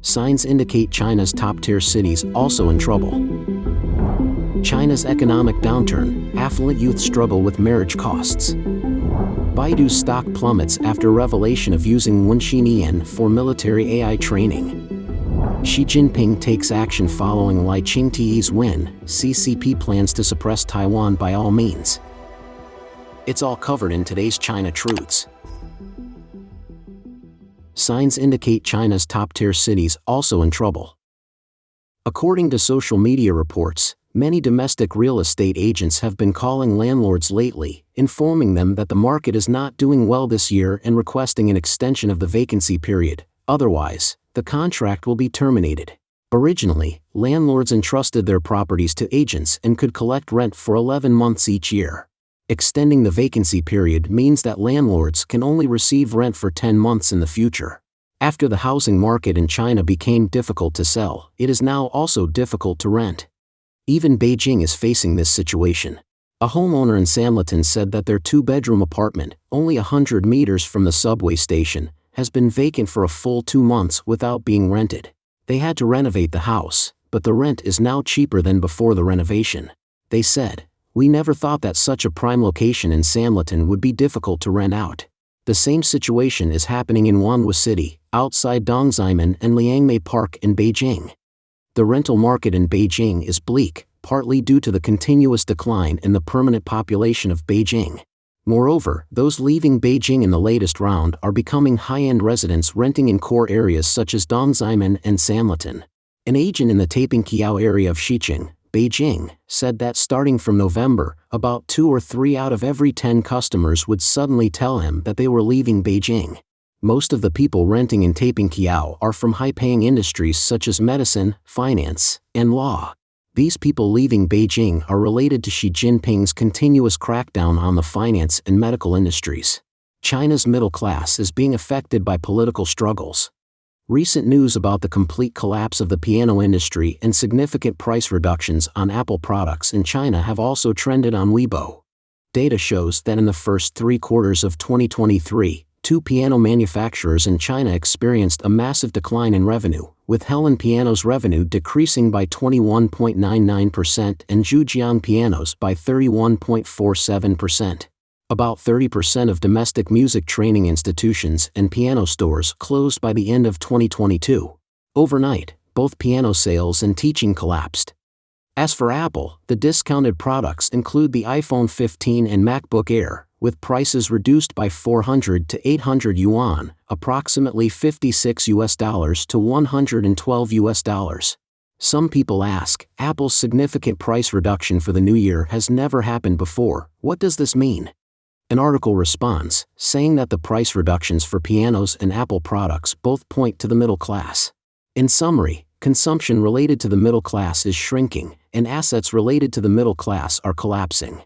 Signs indicate China's top-tier cities also in trouble. China's economic downturn, affluent youth struggle with marriage costs. Baidu's stock plummets after revelation of using Wenxin Yiyan for military AI training. Xi Jinping takes action following Li Ching-te's win, CCP plans to suppress Taiwan by all means. It's all covered in today's China Truths. Signs indicate China's top-tier cities also in trouble. According to social media reports, many domestic real estate agents have been calling landlords lately, informing them that the market is not doing well this year and requesting an extension of the vacancy period. Otherwise, the contract will be terminated. Originally, landlords entrusted their properties to agents and could collect rent for 11 months each year. Extending the vacancy period means that landlords can only receive rent for 10 months in the future. After the housing market in China became difficult to sell, it is now also difficult to rent. Even Beijing is facing this situation. A homeowner in Sanlitun said that their 2-bedroom apartment, only 100 meters from the subway station, has been vacant for a full 2 months without being rented. They had to renovate the house, but the rent is now cheaper than before the renovation. They said, "We never thought that such a prime location in Sanlitun would be difficult to rent out." The same situation is happening in Wanhua City, outside Dongximen and Liangmei Park in Beijing. The rental market in Beijing is bleak, partly due to the continuous decline in the permanent population of Beijing. Moreover, those leaving Beijing in the latest round are becoming high-end residents renting in core areas such as Dongximen and Sanlitun. An agent in the Taipingqiao area of Xiqing, Beijing, said that starting from November, about 2 or 3 out of every 10 customers would suddenly tell him that they were leaving Beijing. Most of the people renting in Taipingqiao are from high-paying industries such as medicine, finance, and law. These people leaving Beijing are related to Xi Jinping's continuous crackdown on the finance and medical industries. China's middle class is being affected by political struggles. Recent news about the complete collapse of the piano industry and significant price reductions on Apple products in China have also trended on Weibo. Data shows that in the first 3 quarters of 2023, 2 piano manufacturers in China experienced a massive decline in revenue, with Helen Piano's revenue decreasing by 21.99% and Zhujiang Pianos by 31.47%. About 30% of domestic music training institutions and piano stores closed by the end of 2022. Overnight, both piano sales and teaching collapsed. As for Apple, the discounted products include the iPhone 15 and MacBook Air, with prices reduced by 400 to 800 yuan, approximately $56 to $112. Some people ask, Apple's significant price reduction for the new year has never happened before. What does this mean? An article responds, saying that the price reductions for pianos and Apple products both point to the middle class. In summary, consumption related to the middle class is shrinking, and assets related to the middle class are collapsing.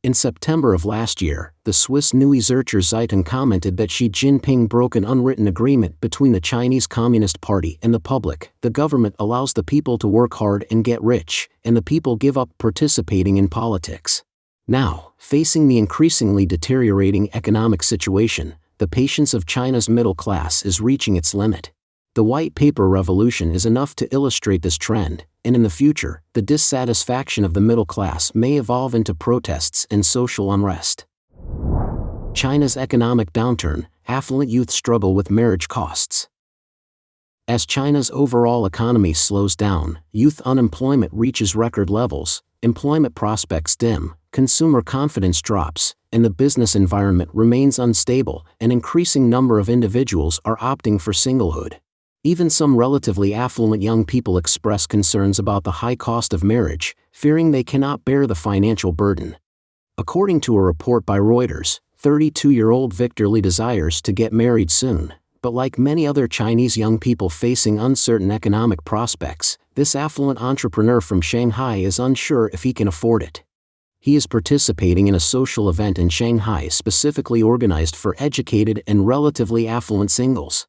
In September of last year, the Swiss Neue Zürcher Zeitung commented that Xi Jinping broke an unwritten agreement between the Chinese Communist Party and the public. The government allows the people to work hard and get rich, and the people give up participating in politics. Now, facing the increasingly deteriorating economic situation, the patience of China's middle class is reaching its limit. The white paper revolution is enough to illustrate this trend, and in the future, the dissatisfaction of the middle class may evolve into protests and social unrest. China's economic downturn, affluent youth struggle with marriage costs. As China's overall economy slows down, youth unemployment reaches record levels, employment prospects dim, consumer confidence drops, and the business environment remains unstable. An increasing number of individuals are opting for singlehood. Even some relatively affluent young people express concerns about the high cost of marriage, fearing they cannot bear the financial burden. According to a report by Reuters, 32-year-old Victor Li desires to get married soon, but like many other Chinese young people facing uncertain economic prospects, this affluent entrepreneur from Shanghai is unsure if he can afford it. He is participating in a social event in Shanghai specifically organized for educated and relatively affluent singles.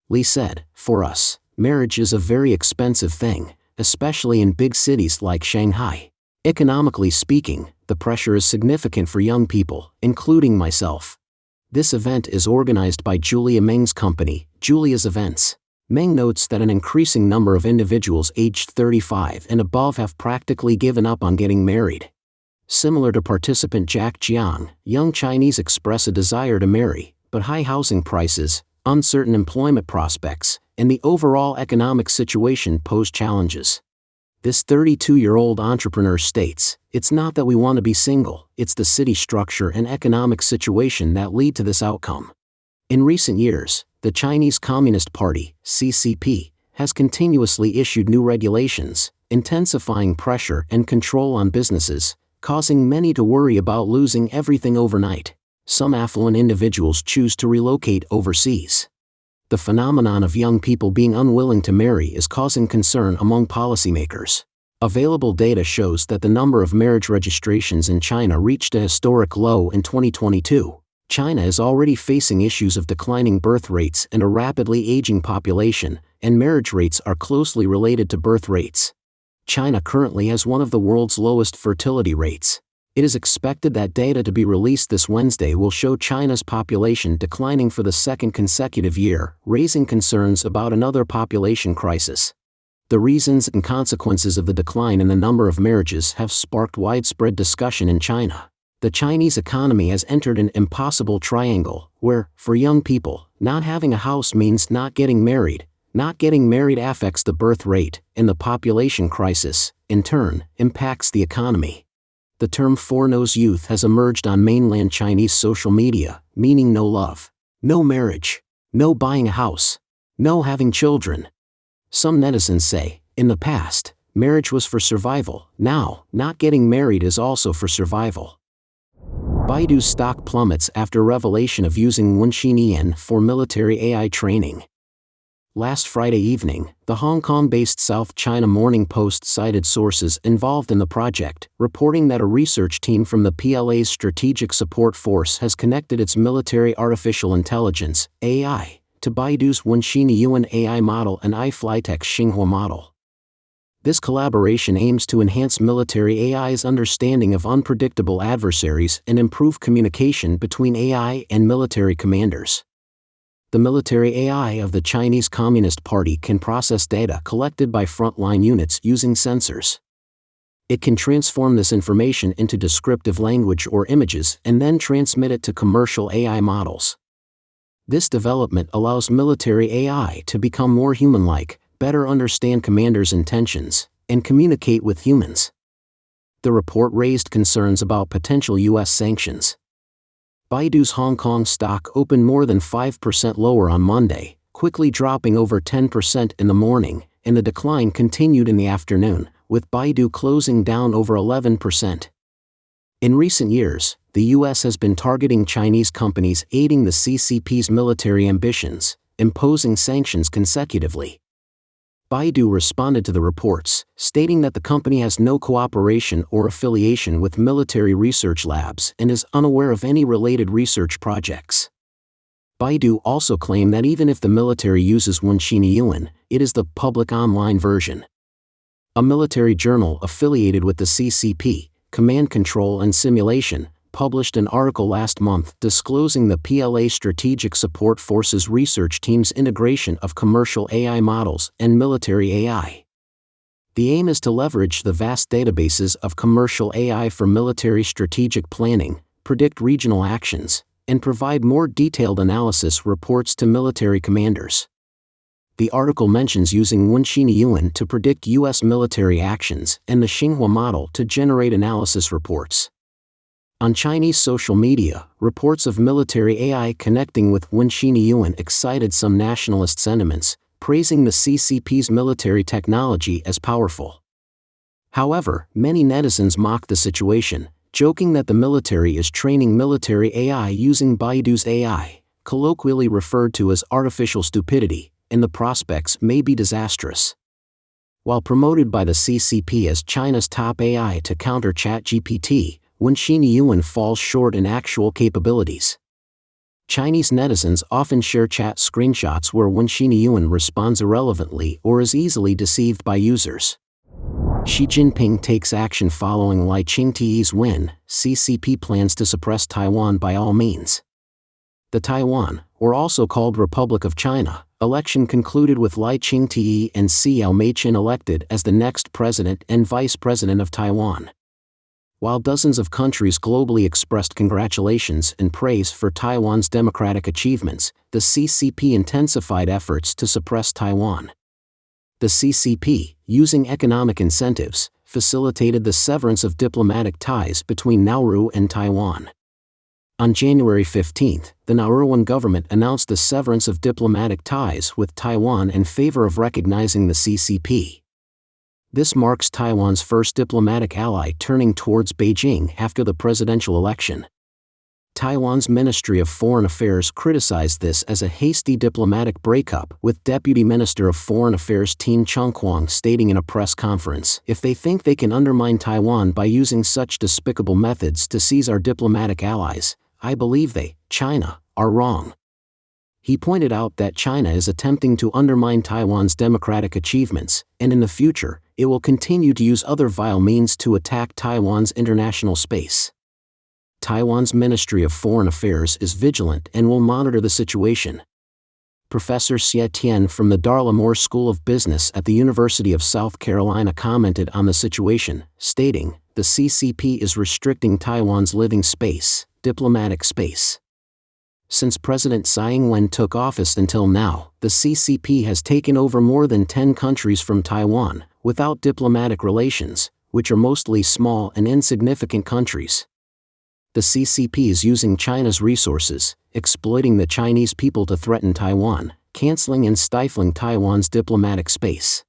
Li said, "For us, marriage is a very expensive thing, especially in big cities like Shanghai. Economically speaking, the pressure is significant for young people, including myself." This event is organized by Julia Meng's company, Julia's Events. Meng notes that an increasing number of individuals aged 35 and above have practically given up on getting married. Similar to participant Jack Jiang, young Chinese express a desire to marry, but high housing prices, uncertain employment prospects, and the overall economic situation pose challenges. This 32-year-old entrepreneur states, "It's not that we want to be single, it's the city structure and economic situation that lead to this outcome." In recent years, the Chinese Communist Party, CCP, has continuously issued new regulations, intensifying pressure and control on businesses, causing many to worry about losing everything overnight. Some affluent individuals choose to relocate overseas. The phenomenon of young people being unwilling to marry is causing concern among policymakers. Available data shows that the number of marriage registrations in China reached a historic low in 2022. China is already facing issues of declining birth rates and a rapidly aging population, and marriage rates are closely related to birth rates. China currently has one of the world's lowest fertility rates. It is expected that data to be released this Wednesday will show China's population declining for the second consecutive year, raising concerns about another population crisis. The reasons and consequences of the decline in the number of marriages have sparked widespread discussion in China. The Chinese economy has entered an impossible triangle, where, for young people, not having a house means not getting married. Not getting married affects the birth rate, and the population crisis, in turn, impacts the economy. The term four-nose youth has emerged on mainland Chinese social media, meaning no love, no marriage, no buying a house, no having children. Some netizens say, in the past, marriage was for survival, now, not getting married is also for survival. Baidu's stock plummets after revelation of using Wenxin Yiyan for military AI training. Last Friday evening, the Hong Kong-based South China Morning Post cited sources involved in the project, reporting that a research team from the PLA's Strategic Support Force has connected its military artificial intelligence, AI, to Baidu's Wenxin Yiyan AI model and iFlytek's Xinghua model. This collaboration aims to enhance military AI's understanding of unpredictable adversaries and improve communication between AI and military commanders. The military AI of the Chinese Communist Party can process data collected by frontline units using sensors. It can transform this information into descriptive language or images and then transmit it to commercial AI models. This development allows military AI to become more human-like, better understand commanders' intentions, and communicate with humans. The report raised concerns about potential U.S. sanctions. Baidu's Hong Kong stock opened more than 5% lower on Monday, quickly dropping over 10% in the morning, and the decline continued in the afternoon, with Baidu closing down over 11%. In recent years, the U.S. has been targeting Chinese companies aiding the CCP's military ambitions, imposing sanctions consecutively. Baidu responded to the reports, stating that the company has no cooperation or affiliation with military research labs and is unaware of any related research projects. Baidu also claimed that even if the military uses Wenxin Yiyan, it is the public online version. A military journal affiliated with the CCP, Command Control and Simulation, published an article last month disclosing the PLA Strategic Support Force's research team's integration of commercial AI models and military AI. The aim is to leverage the vast databases of commercial AI for military strategic planning, predict regional actions, and provide more detailed analysis reports to military commanders. The article mentions using Wenxin Yiyan to predict U.S. military actions and the Xinghua model to generate analysis reports. On Chinese social media, reports of military AI connecting with Wenxin Yiyan excited some nationalist sentiments, praising the CCP's military technology as powerful. However, many netizens mocked the situation, joking that the military is training military AI using Baidu's AI, colloquially referred to as artificial stupidity, and the prospects may be disastrous. While promoted by the CCP as China's top AI to counter ChatGPT, Wenxin Yiyan falls short in actual capabilities. Chinese netizens often share chat screenshots where Wenxin Yiyan responds irrelevantly or is easily deceived by users. Xi Jinping takes action following Li Ching-te's win, CCP plans to suppress Taiwan by all means. The Taiwan, or also called Republic of China, Election concluded with Lai Ching-te and Xiao Mei-chin elected as the next president and vice president of Taiwan. While dozens of countries globally expressed congratulations and praise for Taiwan's democratic achievements, the CCP intensified efforts to suppress Taiwan. The CCP, using economic incentives, facilitated the severance of diplomatic ties between Nauru and Taiwan. On January 15, the Nauruan government announced the severance of diplomatic ties with Taiwan in favor of recognizing the CCP. This marks Taiwan's first diplomatic ally turning towards Beijing after the presidential election. Taiwan's Ministry of Foreign Affairs criticized this as a hasty diplomatic breakup, with Deputy Minister of Foreign Affairs Tin Chongquang stating in a press conference, "If they think they can undermine Taiwan by using such despicable methods to seize our diplomatic allies, I believe they, China, are wrong." He pointed out that China is attempting to undermine Taiwan's democratic achievements, and in the future, it will continue to use other vile means to attack Taiwan's international space. Taiwan's Ministry of Foreign Affairs is vigilant and will monitor the situation. Professor Xie Tian from the Darla Moore School of Business at the University of South Carolina commented on the situation, stating, "The CCP is restricting Taiwan's living space, diplomatic space. Since President Tsai Ing-wen took office until now, the CCP has taken over more than 10 countries from Taiwan, without diplomatic relations, which are mostly small and insignificant countries. The CCP is using China's resources, exploiting the Chinese people to threaten Taiwan, canceling and stifling Taiwan's diplomatic space."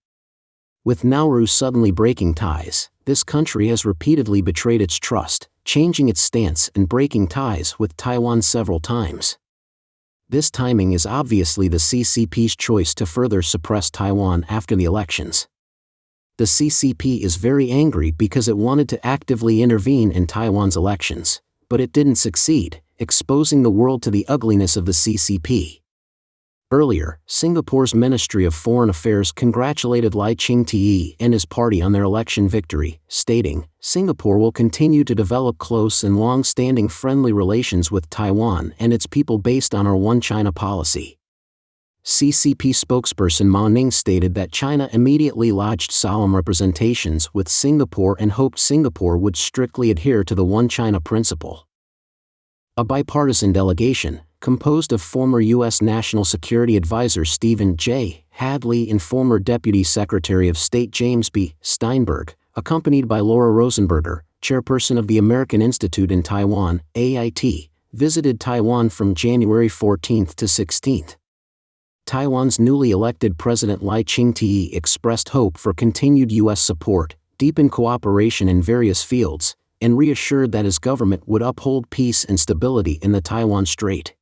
With Nauru suddenly breaking ties, this country has repeatedly betrayed its trust, changing its stance and breaking ties with Taiwan several times. This timing is obviously the CCP's choice to further suppress Taiwan after the elections. The CCP is very angry because it wanted to actively intervene in Taiwan's elections, but it didn't succeed, exposing the world to the ugliness of the CCP. Earlier, Singapore's Ministry of Foreign Affairs congratulated Lai Ching-te and his party on their election victory, stating, "Singapore will continue to develop close and long-standing friendly relations with Taiwan and its people based on our One China policy." CCP spokesperson Mao Ning stated that China immediately lodged solemn representations with Singapore and hoped Singapore would strictly adhere to the One China principle. A bipartisan delegation, composed of former U.S. National Security Advisor Stephen J. Hadley and former Deputy Secretary of State James B. Steinberg, accompanied by Laura Rosenberger, chairperson of the American Institute in Taiwan, AIT, visited Taiwan from January 14 to 16. Taiwan's newly elected President Lai Ching-te expressed hope for continued U.S. support, deepened cooperation in various fields, and reassured that his government would uphold peace and stability in the Taiwan Strait.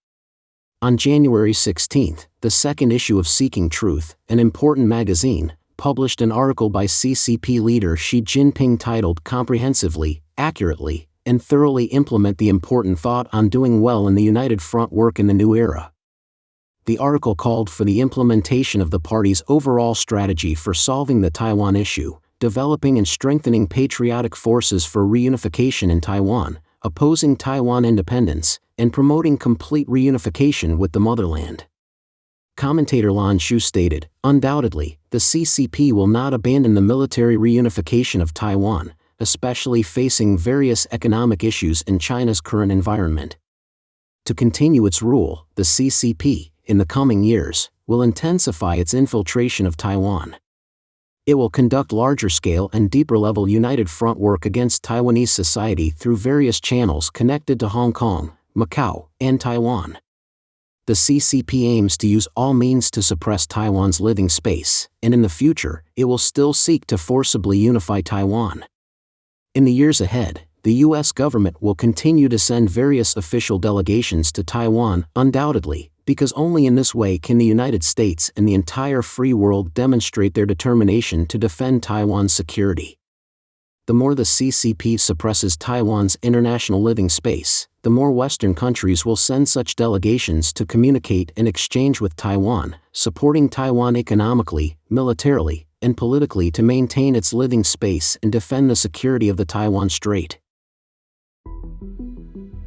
On January 16, the second issue of Seeking Truth, an important magazine, published an article by CCP leader Xi Jinping titled "Comprehensively, Accurately, and Thoroughly Implement the Important Thought on Doing Well in the United Front Work in the New Era." The article called for the implementation of the party's overall strategy for solving the Taiwan issue, developing and strengthening patriotic forces for reunification in Taiwan, opposing Taiwan independence, and promoting complete reunification with the motherland. Commentator Lan Shu stated, "Undoubtedly, the CCP will not abandon the military reunification of Taiwan, especially facing various economic issues in China's current environment. To continue its rule, the CCP, in the coming years, will intensify its infiltration of Taiwan. It will conduct larger-scale and deeper-level united front work against Taiwanese society through various channels connected to Hong Kong, Macau, and Taiwan. The CCP aims to use all means to suppress Taiwan's living space, and in the future, it will still seek to forcibly unify Taiwan. In the years ahead, the U.S. government will continue to send various official delegations to Taiwan, undoubtedly, because only in this way can the United States and the entire free world demonstrate their determination to defend Taiwan's security. The more the CCP suppresses Taiwan's international living space, the more Western countries will send such delegations to communicate and exchange with Taiwan, supporting Taiwan economically, militarily, and politically to maintain its living space and defend the security of the Taiwan Strait.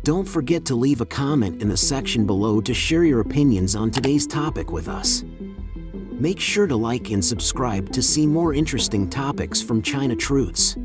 Don't forget to leave a comment in the section below to share your opinions on today's topic with us. Make sure to like and subscribe to see more interesting topics from China Truths.